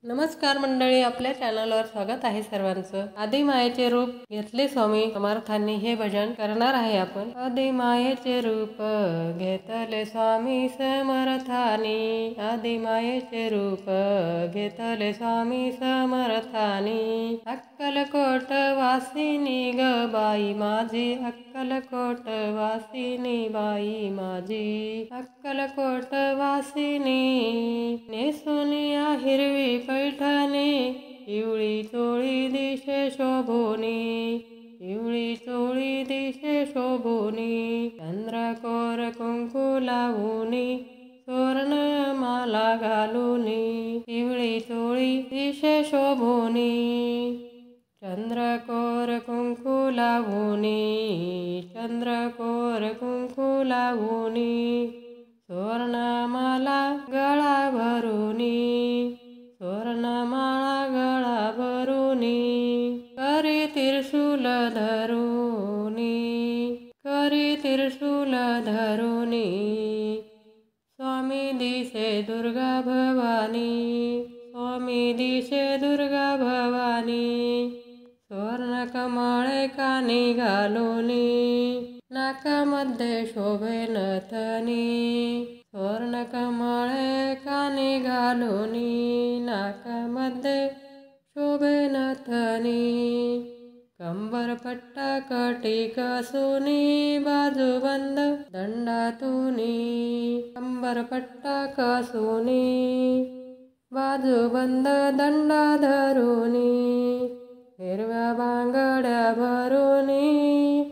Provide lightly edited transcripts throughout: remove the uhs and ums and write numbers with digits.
नमस्कार मंडळी, आपल्या चॅनलवर स्वागत आहे सर्वांचं। आदिमायेचे रूप घेतले स्वामी समर्थांनी हे भजन करणार आहे आपण। आदिमायेचे रूप घेतले स्वामी समर्थांनी, आदिमायेचे रूप घेतले स्वामी समर्थांनी। अक्कलकोट वासिनी ग बाई माझी, अक्कलकोट वासिनी बाई माझी, अक्कलकोट वासिनी। नेसुनिया हिरवी पैठणी, पिवळी चोळी दिशे शोभुनी, पिवळी चोळी दिशे शोभुनी। चंद्रकोर कुंकू लावुनी, सुवर्णमाला घालुनी, पिवळी चोळी दिशे शोभुनी। चंद्रकोर कुंकू लावुनी, चंद्रकोर कुंकू लावुनी। सुवर्णमाला गळा भरुनी, सुवर्णमाला गळा भरुनी। करी त्रिशूल धरुनी, करी त्रिशूल धरुनी। स्वामी दिसे दुर्गा भवानी, स्वामी दिसे दुर्गा भवानी। सुवर्ण कमळे कानी घालुनी, नाकामध्ये शोभे नथनी, सुवर्ण कमळे कानी घालुनी, नाकामध्ये शोभे नथनी। कंबरपट्टा कटी कसुनी, बाजूबंद दंडातुनी, कंबरपट्टा कसुनी, बाजूबंद दंडा धरुनी। हिरव्या बांगड्या भरुनी,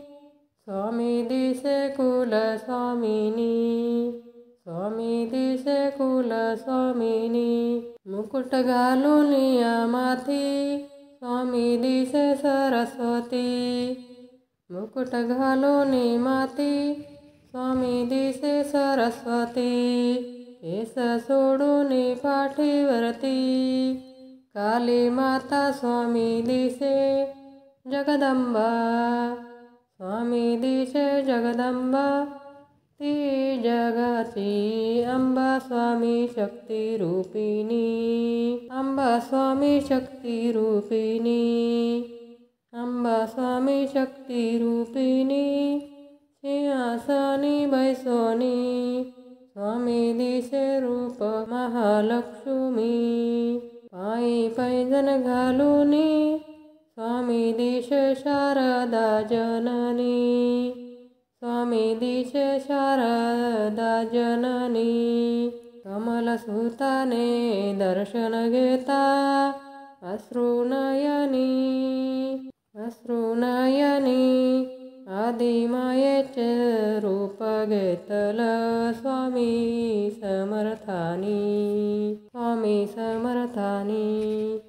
स्वामी दिसे कुल स्वामिनी, स्वामी दिसे कुल स्वामिनी। मुकुट घालुनिया माथी, स्वामी दिसे सरस्वती, मुकुट घालुनी माथी, स्वामी दिसे सरस्वती। केस सोडुनी पाठीवरती, काली माता स्वामी दिसे जगदंबा, स्वामी दिसे जगदंबा। ती जगाची अंबा स्वामी शक्ती रूपिणी, अंबा स्वामी शक्ती रूपिणी, अंबा स्वामी शक्ती रूपिणी। सिंहासनी बैसोनी, स्वामी दिसे रूप महालक्ष्मी। पायी पैंजण घालुनी, स्वामी दिसे शारदा जननी, स्वामी दिसे शारदा जननी। कमलसुताने दर्शन घेता, अश्रुनयनी, अश्रुनयनी। आदिमायेचे रूप घेतलं स्वामी समर्थांनी, स्वामी समर्थांनी।